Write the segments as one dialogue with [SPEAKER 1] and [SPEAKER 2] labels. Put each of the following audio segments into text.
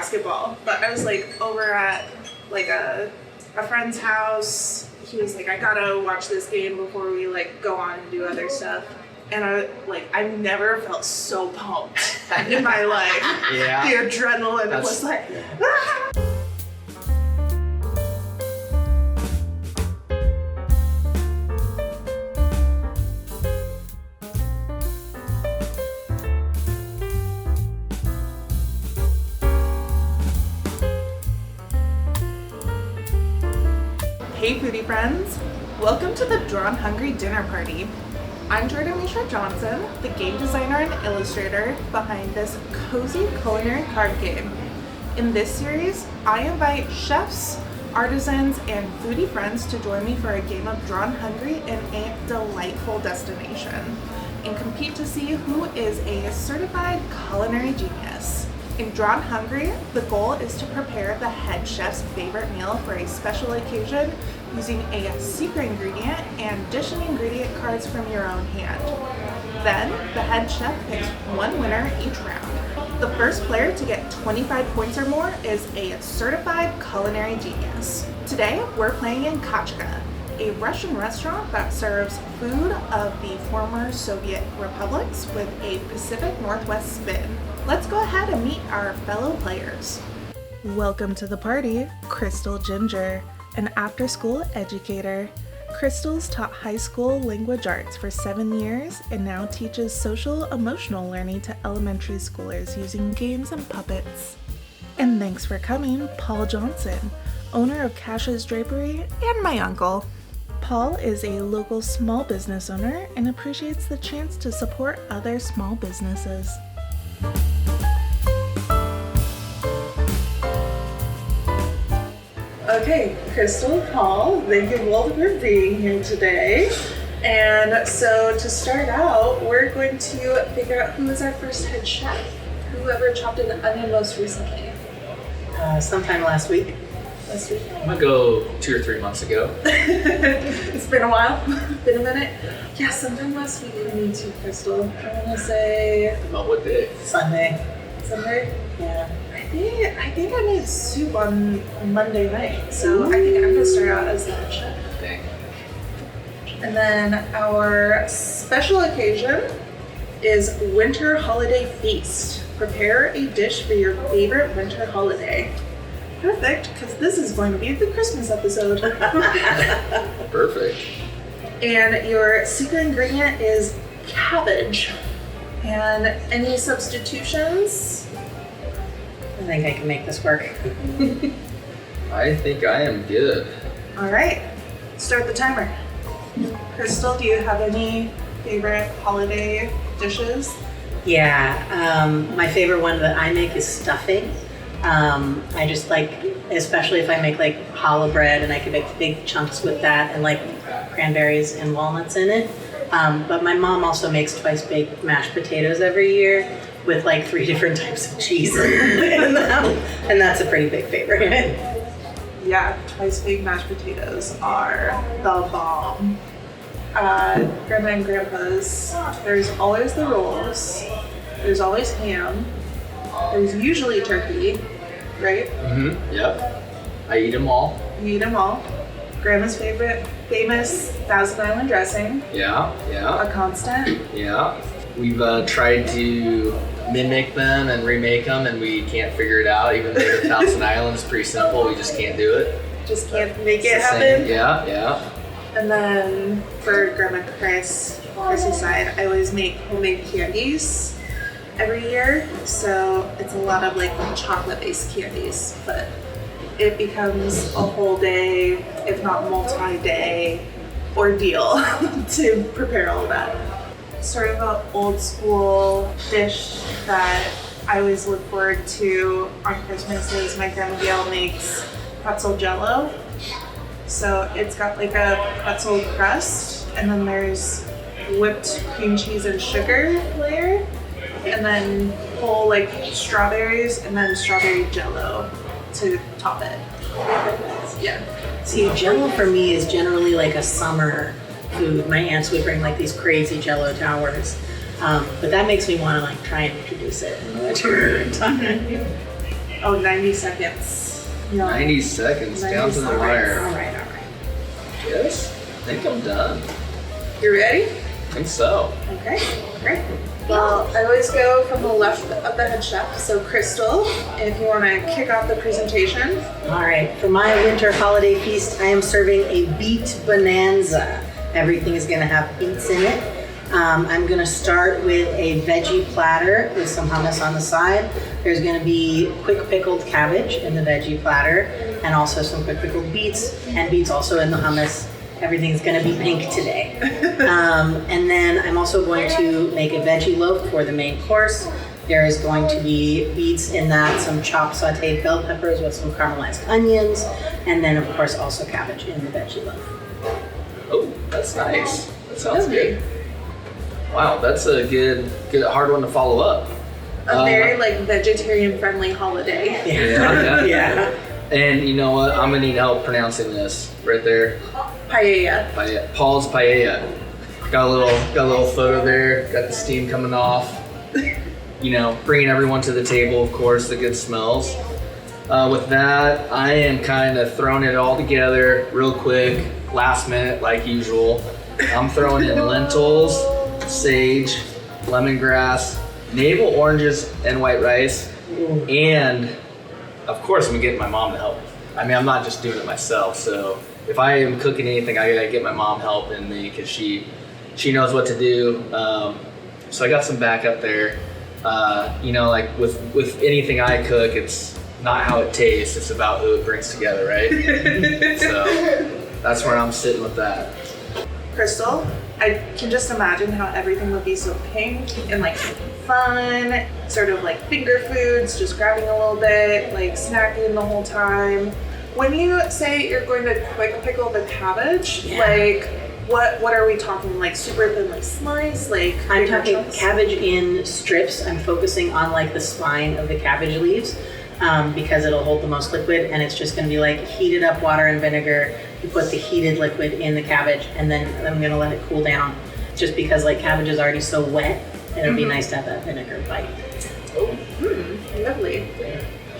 [SPEAKER 1] basketball, but I was like over at like a friend's house. He was like, I gotta watch this game before we like go on and do other stuff. And I've never felt so pumped in my life.
[SPEAKER 2] Yeah.
[SPEAKER 1] The adrenaline was like, ah! Hey foodie friends, welcome to the Drawn Hungry dinner party. I'm Mishra Johnson, the game designer and illustrator behind this cozy culinary card game. In this series, I invite chefs, artisans, and foodie friends to join me for a game of Drawn Hungry in a delightful destination and compete to see who is a certified culinary genius. In Drawn Hungry, the goal is to prepare the head chef's favorite meal for a special occasion using a secret ingredient and dishing ingredient cards from your own hand. Then, the head chef picks one winner each round. The first player to get 25 points or more is a certified culinary genius. Today, we're playing in Kachka, a Russian restaurant that serves food of the former Soviet republics with a Pacific Northwest spin. Let's go ahead and meet our fellow players. Welcome to the party, Crystal Ginger, an after-school educator. Crystal's taught high school language arts for 7 years and now teaches social-emotional learning to elementary schoolers using games and puppets. And thanks for coming, Paul Johnson, owner of Cash's Drapery and my uncle. Paul is a local small business owner and appreciates the chance to support other small businesses. Okay, Crystal, Paul, thank you both for being here today. And so to start out, we're going to figure out who is our first head chef. Whoever chopped an onion most recently.
[SPEAKER 3] Sometime last week.
[SPEAKER 2] I'm gonna go 2 or 3 months ago.
[SPEAKER 1] It's been a while. Been a minute. Yeah, sometime last week for me too, Crystal. I want to say
[SPEAKER 2] About what day?
[SPEAKER 3] Sunday.
[SPEAKER 1] Sunday.
[SPEAKER 3] Yeah.
[SPEAKER 1] I think I made soup on Monday night, so I think I'm gonna start out as the head chef.
[SPEAKER 2] Dang.
[SPEAKER 1] And then our special occasion is Winter Holiday Feast. Prepare a dish for your favorite winter holiday. Perfect, because this is going to be the Christmas episode.
[SPEAKER 2] Perfect.
[SPEAKER 1] And your secret ingredient is cabbage. And any substitutions?
[SPEAKER 3] I think I can make this work.
[SPEAKER 2] I think I am good.
[SPEAKER 1] All right, start the timer. Crystal, do you have any favorite holiday dishes?
[SPEAKER 3] Yeah, my favorite one that I make is stuffing. I just like, especially if I make like challah bread and I can make big chunks with that and like cranberries and walnuts in it. But my mom also makes twice baked mashed potatoes every year with like 3 different types of cheese in them. And that's a pretty big favorite.
[SPEAKER 1] Yeah, twice baked mashed potatoes are the bomb. Grandma and Grandpa's, there's always the rolls, there's always ham, there's usually turkey, right?
[SPEAKER 2] Mm-hmm. Yep. I eat them all.
[SPEAKER 1] You eat them all. Grandma's favorite, famous Thousand Island dressing.
[SPEAKER 2] Yeah.
[SPEAKER 1] A constant.
[SPEAKER 2] Yeah. We've tried to mimic them and remake them, and we can't figure it out. Even though the Thousand Island's pretty simple, we just can't do it.
[SPEAKER 1] Just can't make
[SPEAKER 2] It's
[SPEAKER 1] it
[SPEAKER 2] the
[SPEAKER 1] happen.
[SPEAKER 2] same. Yeah.
[SPEAKER 1] And then for Grandma Chrissy's side, I always make homemade candies every year. So it's a lot of like chocolate-based candies, but it becomes a whole day, if not multi-day ordeal to prepare all of that. Sort of an old school dish that I always look forward to on Christmas is my Grandma Gail makes pretzel jello. So it's got like a pretzel crust, and then there's whipped cream cheese and sugar layer, and then whole like strawberries, and then strawberry jello to top it. Yeah.
[SPEAKER 3] See, Jello for me is generally like a summer food. My aunts would bring like these crazy Jello towers, but that makes me want to like try and introduce it in the winter time.
[SPEAKER 1] Oh, 90 seconds. No.
[SPEAKER 2] 90 seconds,
[SPEAKER 1] 90
[SPEAKER 2] down to the
[SPEAKER 1] seconds.
[SPEAKER 2] wire.
[SPEAKER 3] All right.
[SPEAKER 2] Yes, I think I'm done.
[SPEAKER 1] You ready?
[SPEAKER 2] I think so.
[SPEAKER 1] Okay, great. Well, I always go from the left of the head chef. So Crystal, if you want to kick off the presentation.
[SPEAKER 3] All right, for my winter holiday feast, I am serving a beet bonanza. Everything is gonna have beets in it. I'm gonna start with a veggie platter with some hummus on the side. There's gonna be quick pickled cabbage in the veggie platter and also some quick pickled beets and beets also in the hummus. Everything's gonna be pink today. And then I'm also going to make a veggie loaf for the main course. There is going to be beets in that, some chopped sauteed bell peppers with some caramelized onions, and then of course also cabbage in the veggie loaf.
[SPEAKER 2] Oh, that's nice. That sounds good. Wow, that's a good hard one to follow up.
[SPEAKER 1] A very like vegetarian friendly holiday.
[SPEAKER 2] Yeah. And you know what? I'm gonna need help pronouncing this right there.
[SPEAKER 1] Paella.
[SPEAKER 2] Paul's paella. Got a little photo there. Got the steam coming off. You know, bringing everyone to the table, of course, the good smells. With that, I am kind of throwing it all together real quick, last minute, like usual. I'm throwing in lentils, sage, lemongrass, navel oranges, and white rice. And of course, I'm getting my mom to help. I mean, I'm not just doing it myself. So if I am cooking anything, I gotta get my mom helping me because she knows what to do. So I got some backup there. You know, like with anything I cook, it's not how it tastes, it's about who it brings together, right? So that's where I'm sitting with that.
[SPEAKER 1] Crystal, I can just imagine how everything would be so pink and like fun, sort of like finger foods, just grabbing a little bit, like snacking the whole time. When you say you're going to quick pickle the cabbage, like what are we talking? Like super thinly sliced? Like
[SPEAKER 3] I'm
[SPEAKER 1] bigger
[SPEAKER 3] talking
[SPEAKER 1] chunks?
[SPEAKER 3] cabbage in strips. I'm focusing on like the spine of the cabbage leaves because it'll hold the most liquid, and it's just gonna be like heated up water and vinegar. You put the heated liquid in the cabbage, and then I'm gonna let it cool down just because like cabbage is already so wet. It'll be nice to have that vinegar bite.
[SPEAKER 1] Oh, lovely.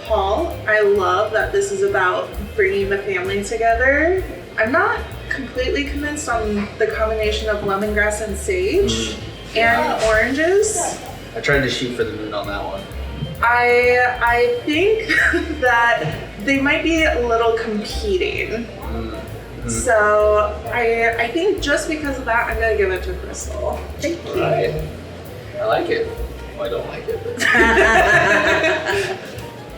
[SPEAKER 1] Paul, I love that this is about bringing the family together. I'm not completely convinced on the combination of lemongrass and sage and oranges.
[SPEAKER 2] I tried to shoot for the moon on that one.
[SPEAKER 1] I think that they might be a little competing. So I think just because of that, I'm gonna give it to Crystal. Thank you.
[SPEAKER 2] Right. I like it. Well, I don't like it. But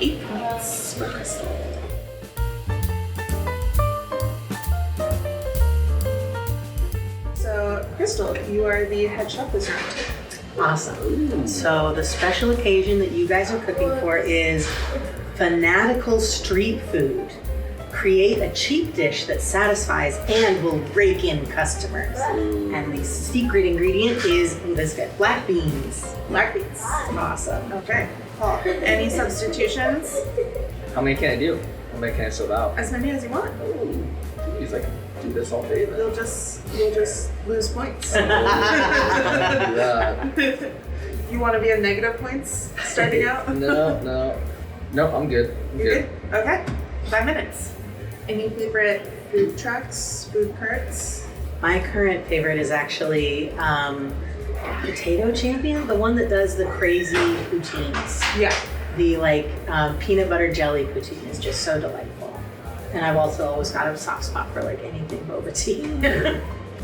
[SPEAKER 1] 8 points for Crystal. So Crystal, you are the head chef this round.
[SPEAKER 3] Awesome. So the special occasion that you guys are cooking for is fanatical street food. Create a cheap dish that satisfies and will rake in customers. And the secret ingredient is this good black beans.
[SPEAKER 1] Black beans. Awesome. Okay. Paul, any substitutions?
[SPEAKER 2] how many can I do? How many can I sub out?
[SPEAKER 1] As many as you want.
[SPEAKER 2] He's like, do this all day then.
[SPEAKER 1] You'll just lose points.
[SPEAKER 2] Yeah.
[SPEAKER 1] You want to be at negative points starting out?
[SPEAKER 2] No, I'm good. I'm
[SPEAKER 1] You're
[SPEAKER 2] good.
[SPEAKER 1] good? Okay. 5 minutes. Any favorite food trucks, food carts?
[SPEAKER 3] My current favorite is actually Potato Champion, the one that does the crazy poutines.
[SPEAKER 1] Yeah.
[SPEAKER 3] The peanut butter jelly poutine is just so delightful. And I've also always got a soft spot for like anything boba tea.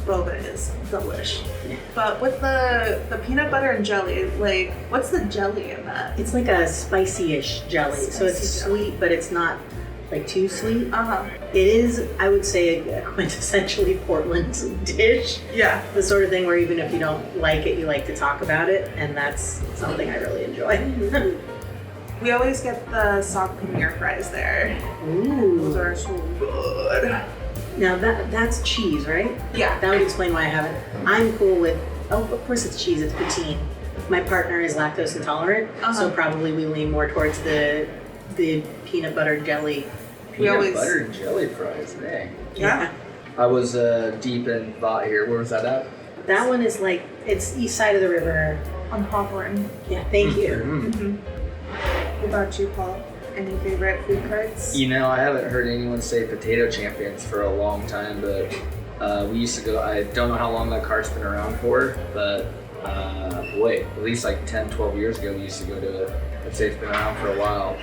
[SPEAKER 1] Boba is delish. But with the peanut butter and jelly, like what's the jelly in that?
[SPEAKER 3] It's like a spicy-ish jelly. So it's
[SPEAKER 1] Spicy jelly.
[SPEAKER 3] sweet, but it's not like too sweet.
[SPEAKER 1] Uh-huh.
[SPEAKER 3] It is, I would say, a quintessentially Portland dish.
[SPEAKER 1] Yeah.
[SPEAKER 3] The sort of thing where even if you don't like it, you like to talk about it. And that's something I really enjoy.
[SPEAKER 1] We always get the soft paneer fries there. Those
[SPEAKER 3] Ooh.
[SPEAKER 1] are so good.
[SPEAKER 3] Now that's cheese, right?
[SPEAKER 1] Yeah.
[SPEAKER 3] That would explain why I haven't. I'm cool with, of course it's cheese, it's poutine. My partner is lactose intolerant, so probably we lean more towards the peanut butter jelly.
[SPEAKER 2] Peanut butter and jelly fries, dang.
[SPEAKER 1] Yeah.
[SPEAKER 2] I was deep in thought here. Where was that at?
[SPEAKER 3] That one is like, it's east side of the river.
[SPEAKER 1] On Hawthorne.
[SPEAKER 3] Yeah, thank you.
[SPEAKER 1] What about you, Paul? Any favorite food carts?
[SPEAKER 2] You know, I haven't heard anyone say potato champions for a long time, but we used to go, I don't know how long that cart's been around for, but boy, at least like 10, 12 years ago, we used to go to it. I'd say it's been around for a while.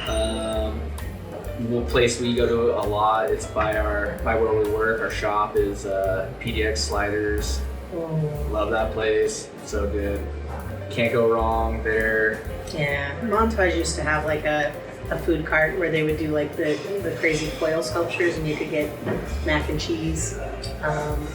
[SPEAKER 2] One place we go to a lot, it's by where we work, our shop is PDX Sliders. Love that place, so good. Can't go wrong there.
[SPEAKER 3] Yeah, Montage used to have like a food cart where they would do like the crazy foil sculptures and you could get mac and cheese.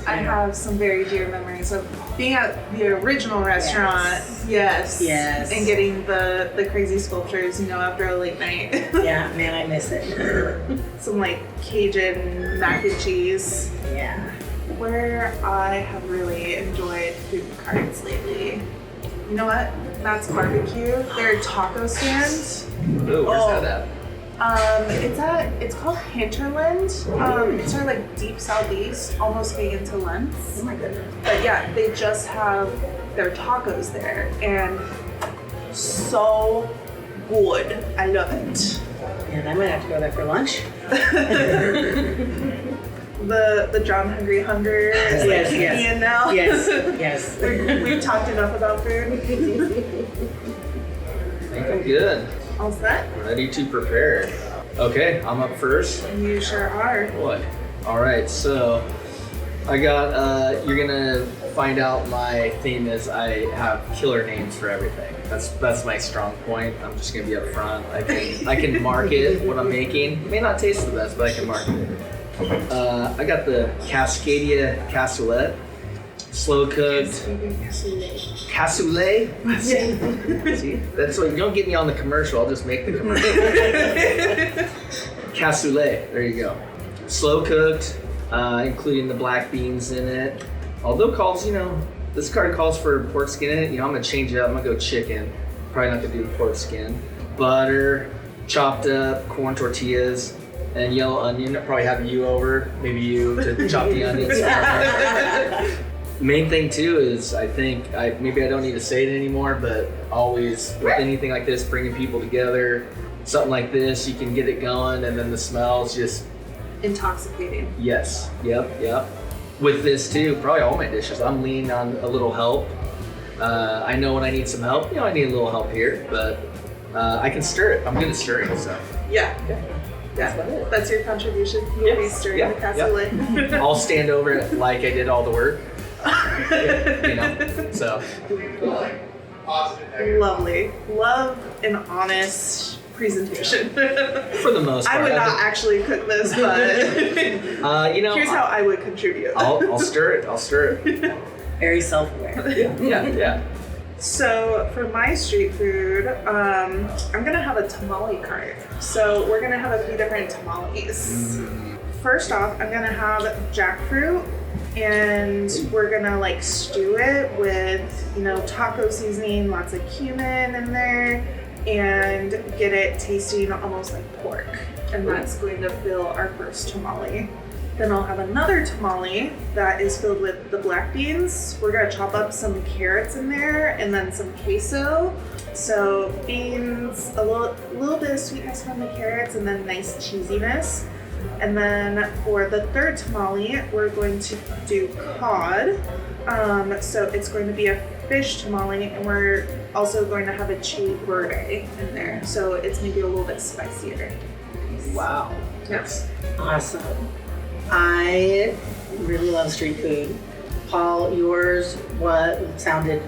[SPEAKER 1] I have some very dear memories of being at the original restaurant. Yes. And getting the crazy sculptures, after a late night.
[SPEAKER 3] Yeah, man, I miss it.
[SPEAKER 1] Some like Cajun mac and cheese.
[SPEAKER 3] Yeah.
[SPEAKER 1] Where I have really enjoyed food carts lately. You know what? That's barbecue. Their taco stand.
[SPEAKER 2] Ooh, where's that at?
[SPEAKER 1] It's called Hinterland. It's sort of like deep southeast, almost getting into Lentz.
[SPEAKER 3] Oh my goodness.
[SPEAKER 1] But yeah, they just have their tacos there, and so good. I love it.
[SPEAKER 3] And I might have to go there for lunch.
[SPEAKER 1] The John Hungry Hunger is like kicking in now.
[SPEAKER 3] Yes.
[SPEAKER 1] We've talked enough about food.
[SPEAKER 2] I think I'm good.
[SPEAKER 1] All set?
[SPEAKER 2] Ready to prepare. Okay, I'm up first.
[SPEAKER 1] You sure are.
[SPEAKER 2] Boy. All right, so I got, you're gonna find out my theme is I have killer names for everything. That's my strong point. I'm just gonna be up front. I can market what I'm making. It may not taste the best, but I can market it. I got the Cascadia Cassoulet, slow cooked. Cassoulet? See, that's what, you don't get me on the commercial, I'll just make the commercial. Cassoulet, there you go. Slow cooked, including the black beans in it. Although this card calls for pork skin in it, I'm gonna change it up, I'm gonna go chicken. Probably not gonna do the pork skin. Butter, chopped up corn tortillas, and yellow onion. I'll probably have you over, maybe you, to chop the onions. Main thing too is maybe I don't need to say it anymore, but always with anything like this, bringing people together, something like this, you can get it going, and then the smells just
[SPEAKER 1] intoxicating.
[SPEAKER 2] Yes. Yep. With this too, probably all my dishes, I'm leaning on a little help. I know when I need some help, I need a little help here, but I can stir it. I'm good at stirring stuff.
[SPEAKER 1] Yeah, that's your contribution. You'll be stirring the cassoulet.
[SPEAKER 2] I'll stand over it like I did all the work. So.
[SPEAKER 1] Lovely. Love an honest presentation.
[SPEAKER 2] For the most part.
[SPEAKER 1] I would not actually cook this, but here's how I would contribute.
[SPEAKER 2] I'll stir it.
[SPEAKER 3] Very self-aware.
[SPEAKER 2] Yeah.
[SPEAKER 1] So for my street food, I'm gonna have a tamale cart. So we're gonna have a few different tamales. First off, I'm gonna have jackfruit, and we're gonna stew it with, taco seasoning, lots of cumin in there, and get it tasting almost like pork. And that's going to fill our first tamale. Then I'll have another tamale that is filled with the black beans. We're gonna chop up some carrots in there and then some queso. So beans, a little bit of sweetness from the carrots, and then nice cheesiness. And then for the third tamale, we're going to do cod. So it's going to be a fish tamale, and we're also going to have a chili verde in there. So it's maybe a little bit spicier.
[SPEAKER 2] Wow.
[SPEAKER 1] Yes.
[SPEAKER 3] Awesome. I really love street food. Paul, yours sounded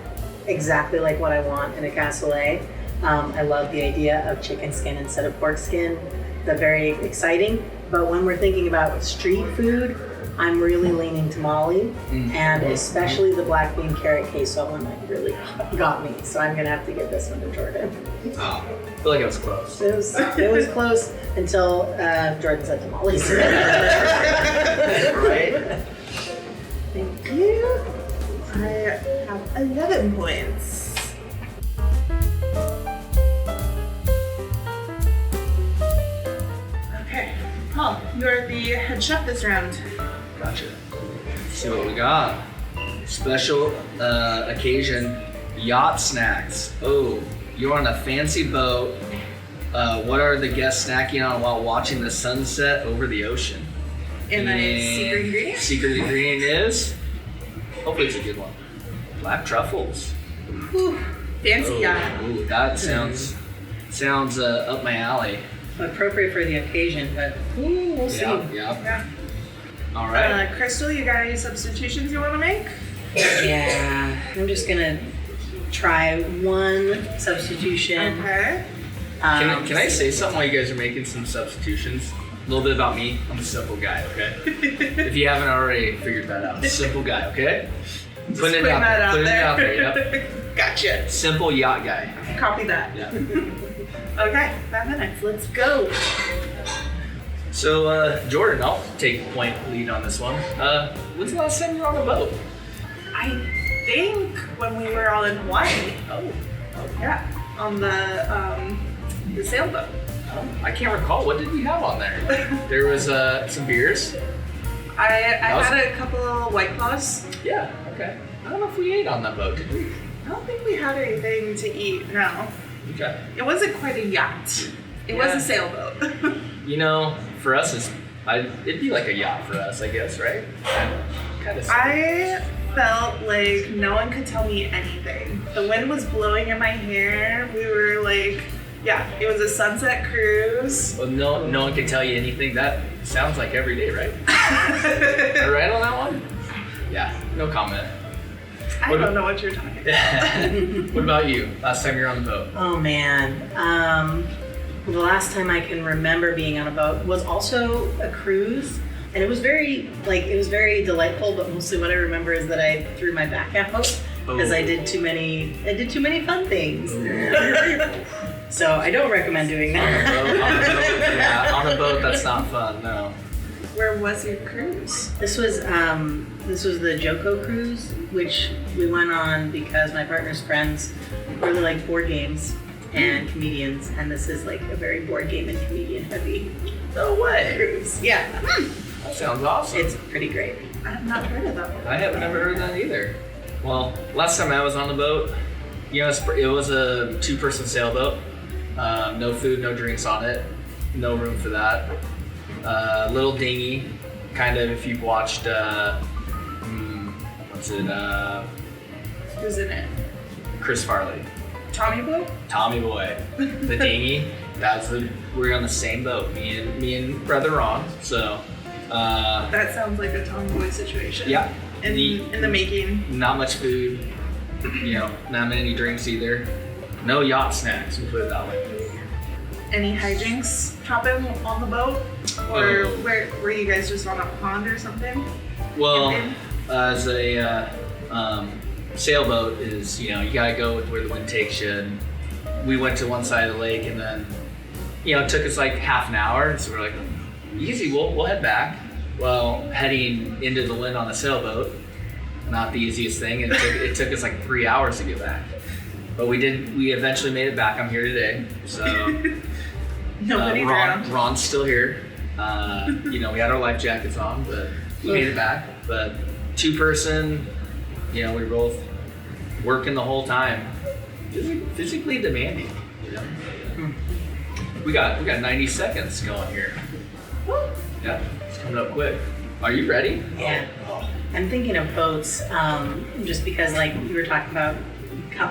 [SPEAKER 3] exactly like what I want in a cassoulet. I love the idea of chicken skin instead of pork skin. They're very exciting. But when we're thinking about street food, I'm really leaning tamale, and especially the black bean carrot queso one really got me. So I'm gonna have to give this one to Jordan.
[SPEAKER 2] Oh, I feel like it was close.
[SPEAKER 3] It was close until Jordan said tamales.
[SPEAKER 2] Right?
[SPEAKER 1] Thank you. I have 11 points. Okay, Paul, you're the head chef this round.
[SPEAKER 2] Gotcha. Let's see what we got. Special occasion, yacht snacks. Oh, you're on a fancy boat What are the guests snacking on while watching the sunset over the ocean?
[SPEAKER 1] And a secret ingredient?
[SPEAKER 2] Secret ingredient is, hopefully it's a good one, black truffles.
[SPEAKER 1] Whew. Fancy, yeah.
[SPEAKER 2] Ooh, that sounds up my alley.
[SPEAKER 3] Appropriate for the occasion, but we'll see.
[SPEAKER 2] Yeah. All right.
[SPEAKER 1] Crystal, you got any substitutions you want to make?
[SPEAKER 3] Yeah, I'm just gonna try one substitution.
[SPEAKER 1] Okay.
[SPEAKER 2] Can I say something while you guys are making some substitutions? A little bit about me. I'm a simple guy, okay? If you haven't already figured that out. Simple guy, okay? Putting it out there. Yep.
[SPEAKER 1] Gotcha.
[SPEAKER 2] Simple yacht guy.
[SPEAKER 1] Copy that.
[SPEAKER 2] Yeah.
[SPEAKER 1] Okay, 5 minutes. Let's go.
[SPEAKER 2] So, Jordan, I'll take point lead on this one. When's the last time you were on a boat?
[SPEAKER 1] I think when we were all in Hawaii.
[SPEAKER 2] Oh.
[SPEAKER 1] Yeah. On the sailboat.
[SPEAKER 2] I can't recall. What did we have on there? There was some beers.
[SPEAKER 1] I had a couple of White Claws.
[SPEAKER 2] Yeah, okay. I don't know if we ate on that boat, did we?
[SPEAKER 1] I don't think we had anything to eat, no.
[SPEAKER 2] Okay.
[SPEAKER 1] It wasn't quite a yacht. It was a sailboat.
[SPEAKER 2] You know, for us, it'd be like a yacht for us, I guess, right? Kind of.
[SPEAKER 1] I felt like no one could tell me anything. The wind was blowing in my hair. We were like, it was a sunset cruise.
[SPEAKER 2] Well, no one can tell you anything. That sounds like every day, right? Am I right on that one? Yeah, no comment.
[SPEAKER 1] I don't know what you're talking about.
[SPEAKER 2] What about you? Last time you were on the boat?
[SPEAKER 3] Oh man. The last time I can remember being on a boat was also a cruise. And it was very delightful, but mostly what I remember is that I threw my back out because I did too many fun things. So I don't recommend doing that.
[SPEAKER 2] On a boat, that's not fun, no.
[SPEAKER 1] Where was your cruise?
[SPEAKER 3] This was the Joko cruise, which we went on because my partner's friends really like board games and comedians, and this is like a very board game and comedian heavy
[SPEAKER 2] No way.
[SPEAKER 3] cruise. Yeah.
[SPEAKER 2] That sounds awesome.
[SPEAKER 3] It's pretty great.
[SPEAKER 1] I have not heard of that one.
[SPEAKER 2] I have never heard that either. Well, last time I was on the boat, it was a 2-person sailboat. No food, no drinks on it. No room for that. Little dinghy, kind of. If you've watched, what's it?
[SPEAKER 1] Who's in it?
[SPEAKER 2] Chris Farley.
[SPEAKER 1] Tommy Boy?
[SPEAKER 2] Tommy Boy. The dinghy. We're on the same boat. Me and brother Ron. So.
[SPEAKER 1] That sounds like a Tommy Boy situation.
[SPEAKER 2] Yeah.
[SPEAKER 1] In the making.
[SPEAKER 2] Not much food. Not many drinks either. No yacht snacks. We'll put it that way.
[SPEAKER 1] Any hijinks happen on the boat? Or were you guys just on a pond or something?
[SPEAKER 2] Well, as a sailboat is, you gotta go with where the wind takes you. And we went to one side of the lake, and then, it took us like half an hour. And so we're like, easy, we'll head back. Well, heading into the wind on a sailboat, not the easiest thing. And it took us like 3 hours to get back. But we eventually made it back. I'm here today. So
[SPEAKER 1] Nobody drowned.
[SPEAKER 2] Ron's still here. We had our life jackets on, but we made it back. But 2-person, we were both working the whole time. Physically demanding. We got 90 seconds going here. Yeah, it's coming up quick. Are you ready?
[SPEAKER 3] Yeah. I'm thinking of boats, just because like you were talking about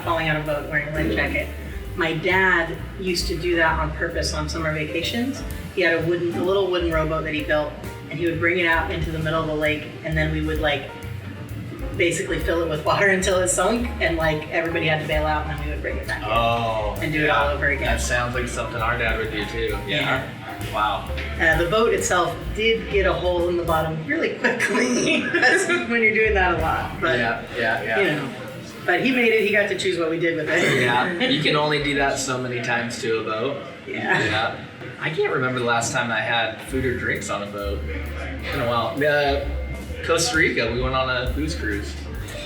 [SPEAKER 3] falling out of a boat wearing a life jacket. My dad used to do that on purpose on summer vacations. He had a little wooden rowboat that he built, and he would bring it out into the middle of the lake, and then we would like basically fill it with water until it sunk, and like everybody had to bail out, and then we would bring it back in and do it all over again.
[SPEAKER 2] That sounds like something our dad would do too. Yeah. Wow.
[SPEAKER 3] The boat itself did get a hole in the bottom really quickly. That's when you're doing that a lot. But,
[SPEAKER 2] yeah.
[SPEAKER 3] But he made it. He got to choose what we did with it.
[SPEAKER 2] Yeah. You can only do that so many times to a boat.
[SPEAKER 3] Yeah.
[SPEAKER 2] I can't remember the last time I had food or drinks on a boat. It's been a while. Costa Rica, we went on a booze cruise.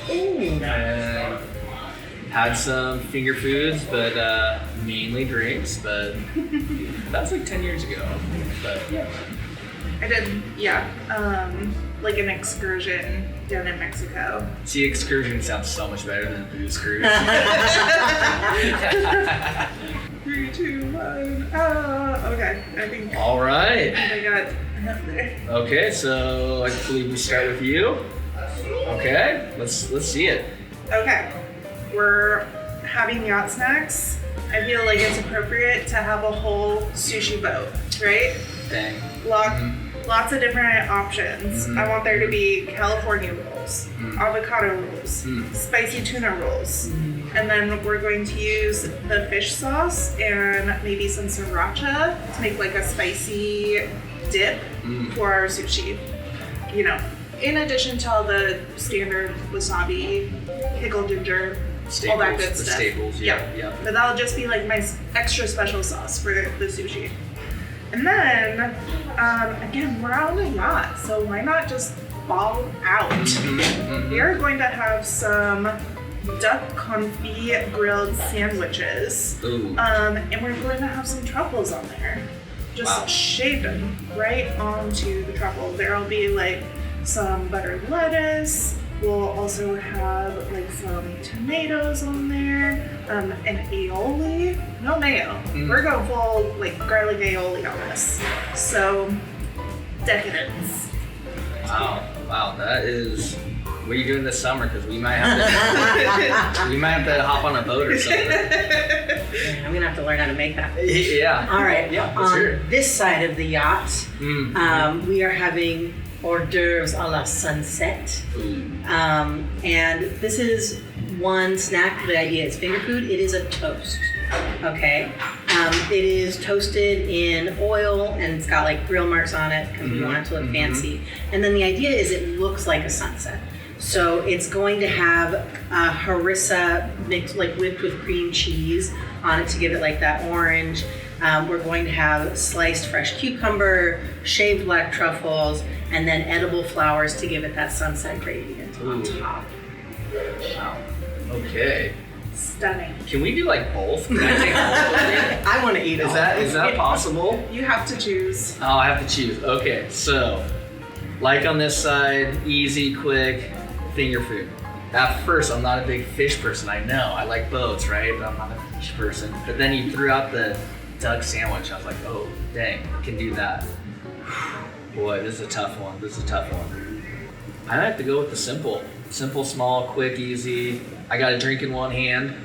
[SPEAKER 3] Ooh.
[SPEAKER 2] And had some finger foods, but mainly drinks. But that was like 10 years ago. But yeah.
[SPEAKER 1] I did, like an excursion down in Mexico.
[SPEAKER 2] See, excursion sounds so much better than booze cruise.
[SPEAKER 1] 3, 2, 1. Okay. I think
[SPEAKER 2] All right.
[SPEAKER 1] I got enough there.
[SPEAKER 2] Okay, so I believe we start with you. Okay, let's see it.
[SPEAKER 1] Okay. We're having yacht snacks. I feel like it's appropriate to have a whole sushi boat, right?
[SPEAKER 2] Dang.
[SPEAKER 1] Lots of different options.
[SPEAKER 2] Mhm.
[SPEAKER 1] I want there to be California rolls, avocado rolls, spicy tuna rolls. And then we're going to use the fish sauce and maybe some sriracha to make like a spicy dip for our sushi. You know, in addition to all the standard wasabi, pickled ginger, all that good
[SPEAKER 2] the
[SPEAKER 1] stuff.
[SPEAKER 2] staples, yeah.
[SPEAKER 1] But that'll just be like my extra special sauce for the sushi. And then, again, we're on a yacht, so why not just ball out? We are going to have some duck confit grilled sandwiches. And we're going to have some truffles on there. Just shave them right onto the truffle. There'll be like some buttered lettuce. We'll also have like some tomatoes on there, and aioli. No mayo. We're going full like garlic aioli on this. So decadence.
[SPEAKER 2] Wow, that is. What are you doing this summer? Because we might have to hop on a boat or something.
[SPEAKER 3] I'm gonna have to learn how to make that.
[SPEAKER 2] Yeah.
[SPEAKER 3] All right.
[SPEAKER 2] Yeah.
[SPEAKER 3] On this side of the yacht, we are having hors d'oeuvres a la sunset. And this is one snack. The idea is finger food. It is a toast. Okay. It is toasted in oil and it's got like grill marks on it because we want it to look fancy. And then the idea is it looks like a sunset. So it's going to have harissa mixed, like whipped with cream cheese on it to give it like that orange. We're going to have sliced fresh cucumber, shaved black truffles, and then edible flowers to give it that sunset gradient on top.
[SPEAKER 2] Wow. Okay.
[SPEAKER 1] Stunning.
[SPEAKER 2] Can we do like both? Can I take both?
[SPEAKER 3] I want to eat it.
[SPEAKER 2] Is that possible?
[SPEAKER 1] You have to choose.
[SPEAKER 2] Oh, I have to choose. Okay, so like on this side, easy, quick, finger food. At first, I'm not a big fish person. I know I like boats, right? But I'm not a fish person. But then you threw out the duck sandwich. I was like, oh, dang, I can do that. Boy, this is a tough one. I have to go with the simple, small, quick, easy. I got a drink in one hand.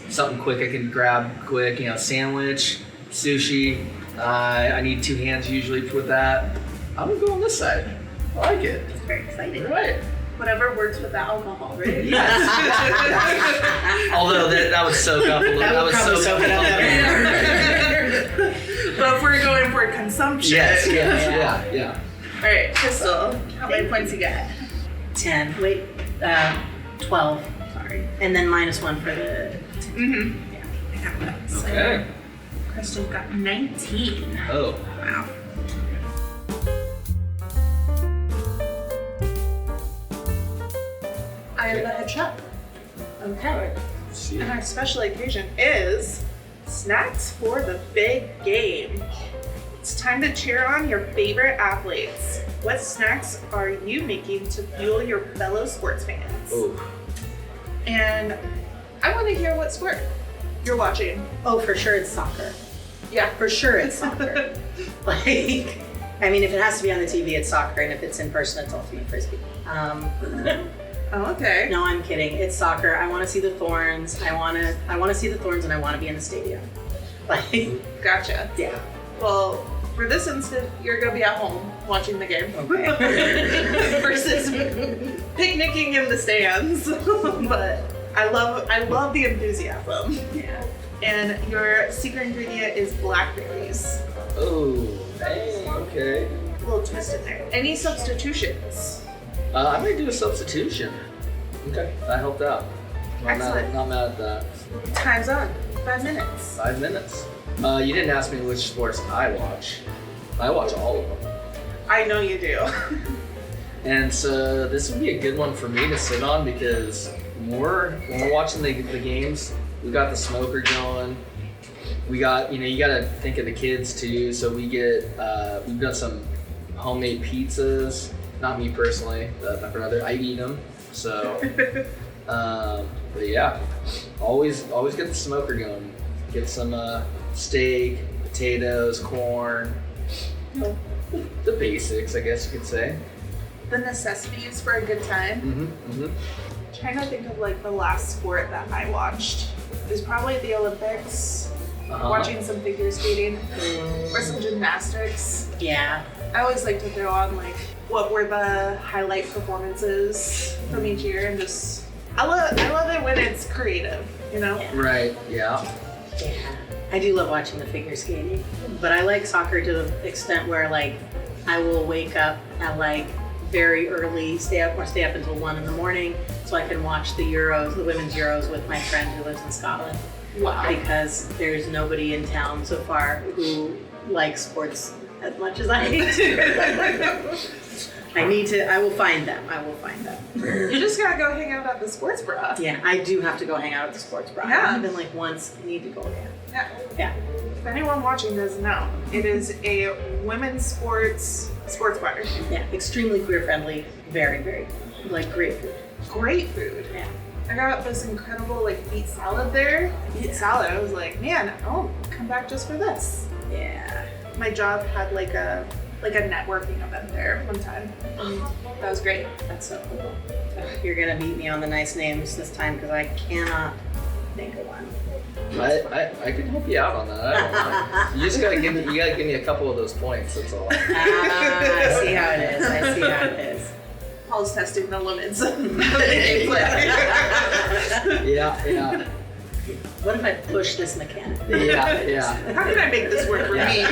[SPEAKER 2] Something quick I can grab quick. Sandwich, sushi. I need two hands usually with that. I'm gonna go on this side. I like it.
[SPEAKER 3] It's very exciting.
[SPEAKER 2] Right.
[SPEAKER 1] Whatever works with the alcohol, right?
[SPEAKER 2] Yes. Although that would soak up a little.
[SPEAKER 3] That would probably soak it up better.
[SPEAKER 1] But if we're going for consumption.
[SPEAKER 2] Yes. Yeah.
[SPEAKER 1] All right, Crystal, how many points you got?
[SPEAKER 3] 10. Wait, 12. Sorry. And then -1 for the.
[SPEAKER 1] Yeah, I got that. So
[SPEAKER 2] Okay.
[SPEAKER 1] Crystal got 19.
[SPEAKER 2] Oh.
[SPEAKER 1] Wow. I have the head chef. Okay.
[SPEAKER 2] See.
[SPEAKER 1] And our special occasion is snacks for the big game. It's time to cheer on your favorite athletes. What snacks are you making to fuel your fellow sports fans?
[SPEAKER 2] Oh.
[SPEAKER 1] And I want to hear what sport you're watching.
[SPEAKER 3] Oh, for sure it's soccer.
[SPEAKER 1] Yeah.
[SPEAKER 3] For sure it's soccer. Like, I mean, if it has to be on the TV, it's soccer, and if it's in person, it's ultimate frisbee.
[SPEAKER 1] Oh, okay.
[SPEAKER 3] No, I'm kidding. It's soccer. I want to see the Thorns. I want to see the Thorns, and I want to be in the stadium. Like,
[SPEAKER 1] Gotcha.
[SPEAKER 3] yeah.
[SPEAKER 1] Well, for this instant, you're gonna be at home watching the game.
[SPEAKER 3] Okay.
[SPEAKER 1] Versus picnicking in the stands. But I love the enthusiasm.
[SPEAKER 3] Yeah.
[SPEAKER 1] And your secret ingredient is blackberries.
[SPEAKER 2] Oh. Dang. Okay.
[SPEAKER 1] A little twist in there. Any substitutions?
[SPEAKER 2] I'm gonna do a substitution. Okay. That helped out.
[SPEAKER 1] Excellent.
[SPEAKER 2] Not mad at that.
[SPEAKER 1] Time's up. 5 minutes.
[SPEAKER 2] 5 minutes. You didn't ask me which sports I watch. I watch all of them.
[SPEAKER 1] I know you do.
[SPEAKER 2] And so this would be a good one for me to sit on because when we're watching the games, we got the smoker going. We got, you got to think of the kids too. So we've done some homemade pizzas. Not me personally, but my brother. I eat them. So, but yeah, always get the smoker going. Get some steak, potatoes, corn. The basics, I guess you could say.
[SPEAKER 1] The necessities for a good time. Trying to think of like the last sport that I watched. It was probably the Olympics. Watching some figure skating or some gymnastics.
[SPEAKER 3] Yeah.
[SPEAKER 1] I always like to throw on like what were the highlight performances from each year, and just I love it when it's creative, you know?
[SPEAKER 3] Yeah.
[SPEAKER 2] Right, yeah.
[SPEAKER 3] Yeah. I do love watching the figure skating, but I like soccer to the extent where like I will wake up at like very early, stay up until 1 in the morning so I can watch the women's Euros with my friend who lives in Scotland.
[SPEAKER 1] Wow.
[SPEAKER 3] Because there's nobody in town so far who likes sports as much as I do. I will find them.
[SPEAKER 1] You just gotta go hang out at the sports bra.
[SPEAKER 3] Yeah, I do have to go hang out at the sports bra.
[SPEAKER 1] Yeah.
[SPEAKER 3] I haven't been like once. I need to go again. Yeah.
[SPEAKER 1] If anyone watching doesn't know, it is a women's sports bar.
[SPEAKER 3] Yeah, extremely queer friendly. Very, very, like great food.
[SPEAKER 1] Great food.
[SPEAKER 3] Yeah.
[SPEAKER 1] I got this incredible like beet salad there. I was like, man, I'll come back just for this.
[SPEAKER 3] Yeah.
[SPEAKER 1] My job had like a networking event there one time. That was great.
[SPEAKER 3] That's so cool. You're gonna beat me on the nice names this time because I cannot think of one.
[SPEAKER 2] I can help you out on that. I don't mind. You just gotta give me a couple of those points. That's all.
[SPEAKER 3] I see how it is.
[SPEAKER 1] Paul's testing the limits.
[SPEAKER 2] Yeah.
[SPEAKER 3] What if I push this mechanic?
[SPEAKER 2] Yeah.
[SPEAKER 1] How can I make this work for me?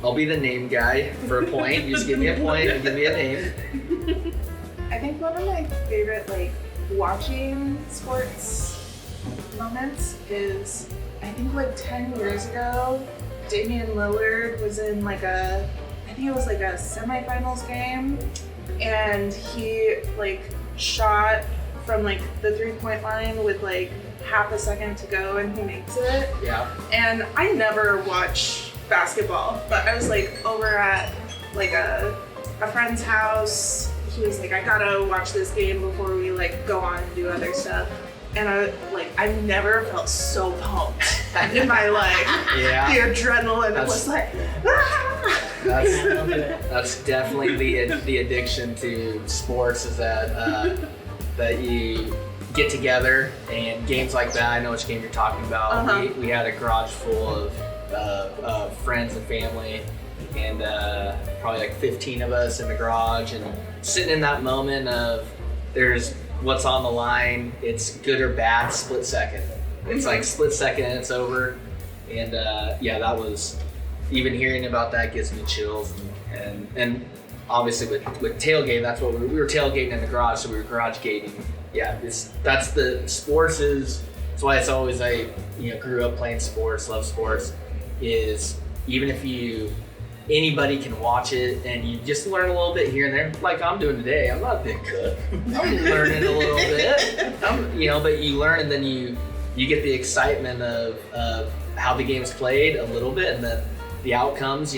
[SPEAKER 2] I'll be the name guy for a point. You just give me a point and give me a name.
[SPEAKER 1] I think one of my favorite like watching sports moments is I think like 10 years ago, Damian Lillard was in I think it was like a semifinals game, and he like shot from like the 3-point line with like half a second to go, and he makes it.
[SPEAKER 2] Yeah.
[SPEAKER 1] And I never watch basketball, but I was like over at like a friend's house. He was like, I gotta watch this game before we like go on and do other stuff. And I've never felt so pumped in my life.
[SPEAKER 2] Yeah.
[SPEAKER 1] The adrenaline was like,
[SPEAKER 2] That's definitely the addiction to sports, is that you get together and games like that. I know which game you're talking about. We had a garage full of friends and family, and probably like 15 of us in the garage, and sitting in that moment of there's what's on the line. It's good or bad, split second. It's like split second and it's over. And that was, even hearing about that gives me chills. And obviously with tailgating, that's what we were tailgating in the garage, so we were garage gating. Yeah, that's the sports is. That's why it's always grew up playing sports, love sports. Is even if anybody can watch it and you just learn a little bit here and there, like I'm doing today. I'm not a big cook. I'm learning a little bit. But you learn, and then you get the excitement of how the game's played a little bit, and then the outcomes,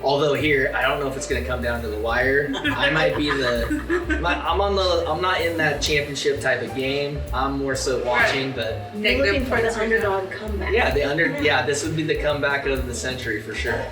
[SPEAKER 2] Although here, I don't know if it's going to come down to the wire. I might be I'm not in that championship type of game. I'm more so watching the
[SPEAKER 3] looking for the underdog comeback.
[SPEAKER 2] Yeah, this would be the comeback of the century for sure.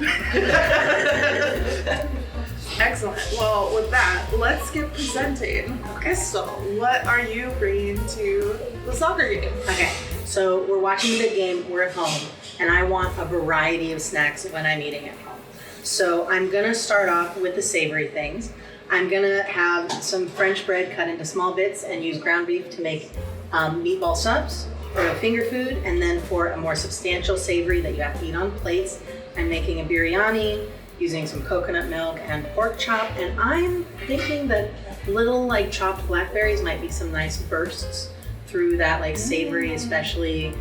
[SPEAKER 1] Excellent. Well, with that, let's get presenting. Okay, so what are you bringing to the soccer game?
[SPEAKER 3] Okay, so we're watching the game, we're at home, and I want a variety of snacks when I'm eating at home. So I'm gonna start off with the savory things. I'm gonna have some French bread cut into small bits and use ground beef to make meatball subs for a finger food, and then for a more substantial savory that you have to eat on plates, I'm making a biryani using some coconut milk and pork chop, and I'm thinking that little chopped blackberries might be some nice bursts through that savory, especially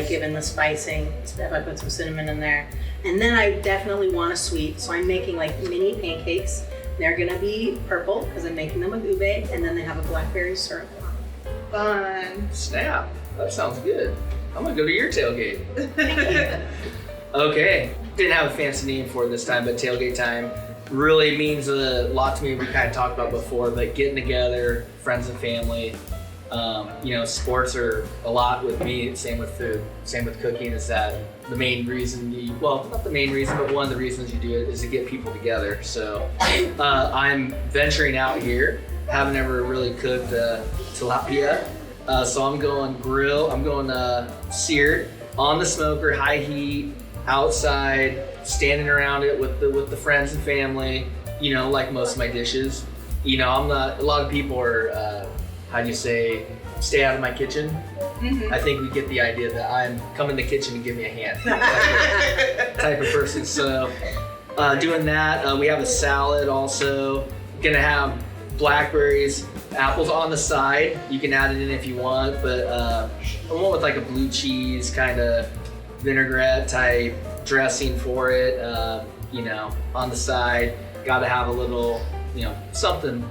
[SPEAKER 3] given the spicing, if I put some cinnamon in there. And then I definitely want a sweet, so I'm making mini pancakes. They're gonna be purple because I'm making them with ube, and then they have a blackberry syrup on.
[SPEAKER 1] Fun.
[SPEAKER 2] Snap, that sounds good. I'm gonna go to your tailgate. Okay, didn't have a fancy name for it this time, but tailgate time really means a lot to me. We kind of talked about before, but getting together, friends and family, Sports are a lot with me, same with food, same with cooking, is that the main reason not the main reason, but one of the reasons you do it is to get people together. So I'm venturing out here, haven't ever really cooked tilapia. So I'm going grill, I'm going seared on the smoker, high heat, outside, standing around it with the friends and family, like most of my dishes. I'm not, a lot of people are, stay out of my kitchen. Mm-hmm. I think we get the idea that I'm come in the kitchen and give me a hand type of person. So doing that, we have a salad also. Gonna have blackberries, apples on the side. You can add it in if you want, but I went with like a blue cheese kind of vinaigrette type dressing for it. On the side, gotta have a little, something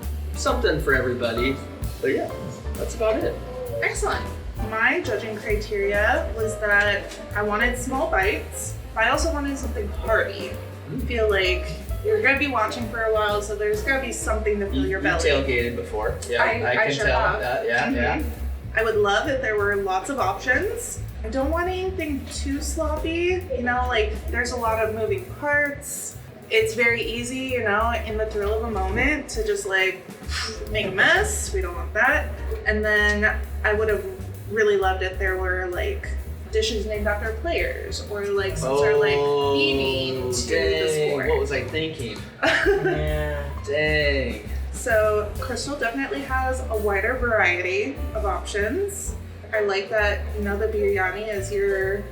[SPEAKER 2] for everybody. But yeah, that's about it.
[SPEAKER 1] Excellent. My judging criteria was that I wanted small bites, but I also wanted something hearty. I feel like you're gonna be watching for a while, so there's gotta be something to fill your belly.
[SPEAKER 2] You tailgated before. Yeah, I can
[SPEAKER 1] sure
[SPEAKER 2] tell
[SPEAKER 1] have.
[SPEAKER 2] that. Yeah, yeah.
[SPEAKER 1] I would love if there were lots of options. I don't want anything too sloppy, there's a lot of moving parts. It's very easy, in the thrill of a moment to just make a mess. We don't want that. And then I would have really loved if there were dishes named after players or some sort of theming to the sport.
[SPEAKER 2] What was I thinking? Yeah. Dang.
[SPEAKER 1] So Crystal definitely has a wider variety of options. I like that, the biryani is your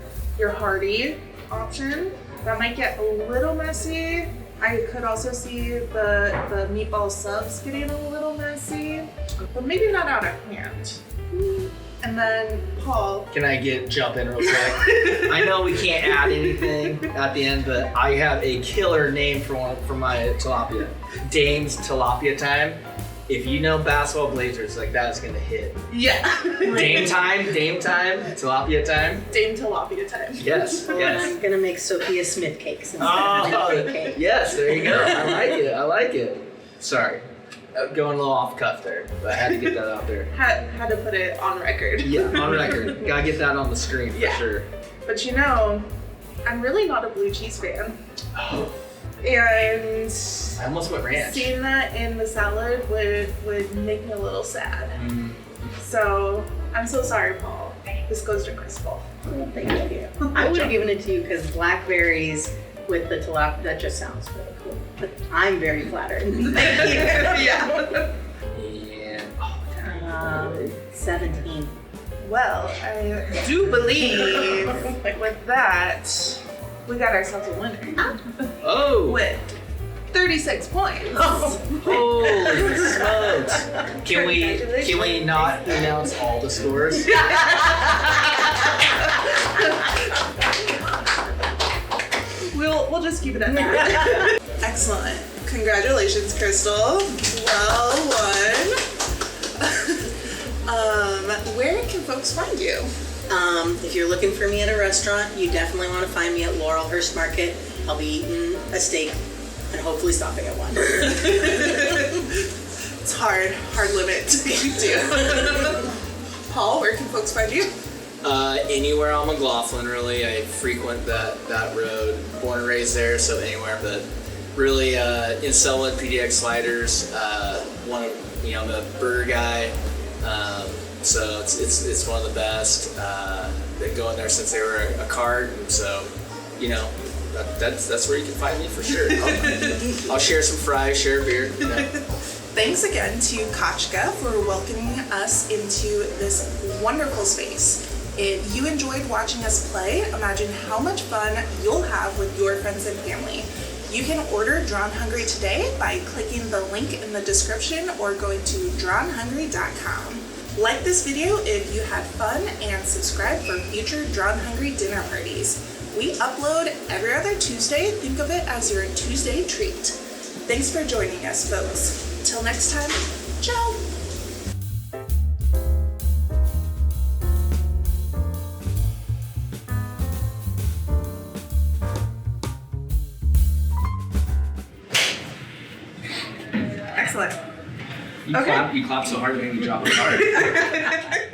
[SPEAKER 1] hearty option. That might get a little messy. I could also see the meatball subs getting a little messy, but maybe not out of hand. And then Paul.
[SPEAKER 2] Can I jump in real quick? I know we can't add anything at the end, but I have a killer name for my tilapia. Dame's Tilapia Time. If you know basketball Blazers, that is gonna hit.
[SPEAKER 1] Yeah.
[SPEAKER 2] Dame time, tilapia time.
[SPEAKER 1] Dame tilapia time.
[SPEAKER 2] Yes, yes.
[SPEAKER 3] I'm gonna make Sophia Smith cakes instead of cake cake.
[SPEAKER 2] Yes, there you go. I like it. Sorry, going a little off cuff there, but I had to get that out there.
[SPEAKER 1] Had to put it on record.
[SPEAKER 2] Yeah, on record. Gotta get that on the screen for sure.
[SPEAKER 1] But I'm really not a blue cheese fan.
[SPEAKER 2] Oh.
[SPEAKER 1] And
[SPEAKER 2] I almost went ranch.
[SPEAKER 1] Seeing that in the salad would make me a little sad. Mm. So I'm so sorry, Paul. This goes to Crystal.
[SPEAKER 3] Oh, thank you. I would have given it to you because blackberries with the tilapia, that just sounds really cool. But I'm very flattered. Thank you.
[SPEAKER 1] Yeah.
[SPEAKER 2] And
[SPEAKER 3] 17.
[SPEAKER 1] Well, I do believe with that, we got ourselves a winner.
[SPEAKER 2] Oh!
[SPEAKER 1] With 36 points.
[SPEAKER 2] Oh. Holy smokes! Can we not announce all the scores?
[SPEAKER 1] We'll just keep it at that. Excellent. Congratulations, Crystal. Well won. Where can folks find you?
[SPEAKER 3] If you're looking for me at a restaurant, you definitely want to find me at Laurelhurst Market. I'll be eating a steak and hopefully stopping at one.
[SPEAKER 1] It's hard limit to get to. Paul, where can folks find you?
[SPEAKER 2] Anywhere on McLaughlin, really. I frequent that road. Born and raised there, so anywhere. But really, in Selwood, PDX Sliders. I'm a burger guy. So it's one of the best. Been going there since they were a cart, and so that's where you can find me for sure. I'll share some fries, share a beer.
[SPEAKER 1] Thanks again to Kachka for welcoming us into this wonderful space. If you enjoyed watching us play, imagine how much fun you'll have with your friends and family. You can order Drawn Hungry today by clicking the link in the description or going to drawnhungry.com. Like this video if you had fun and subscribe for future Drawn Hungry dinner parties. We upload every other Tuesday. Think of it as your Tuesday treat. Thanks for joining us, folks. Till next time, ciao! Excellent.
[SPEAKER 2] You clap so hard it made me drop a card.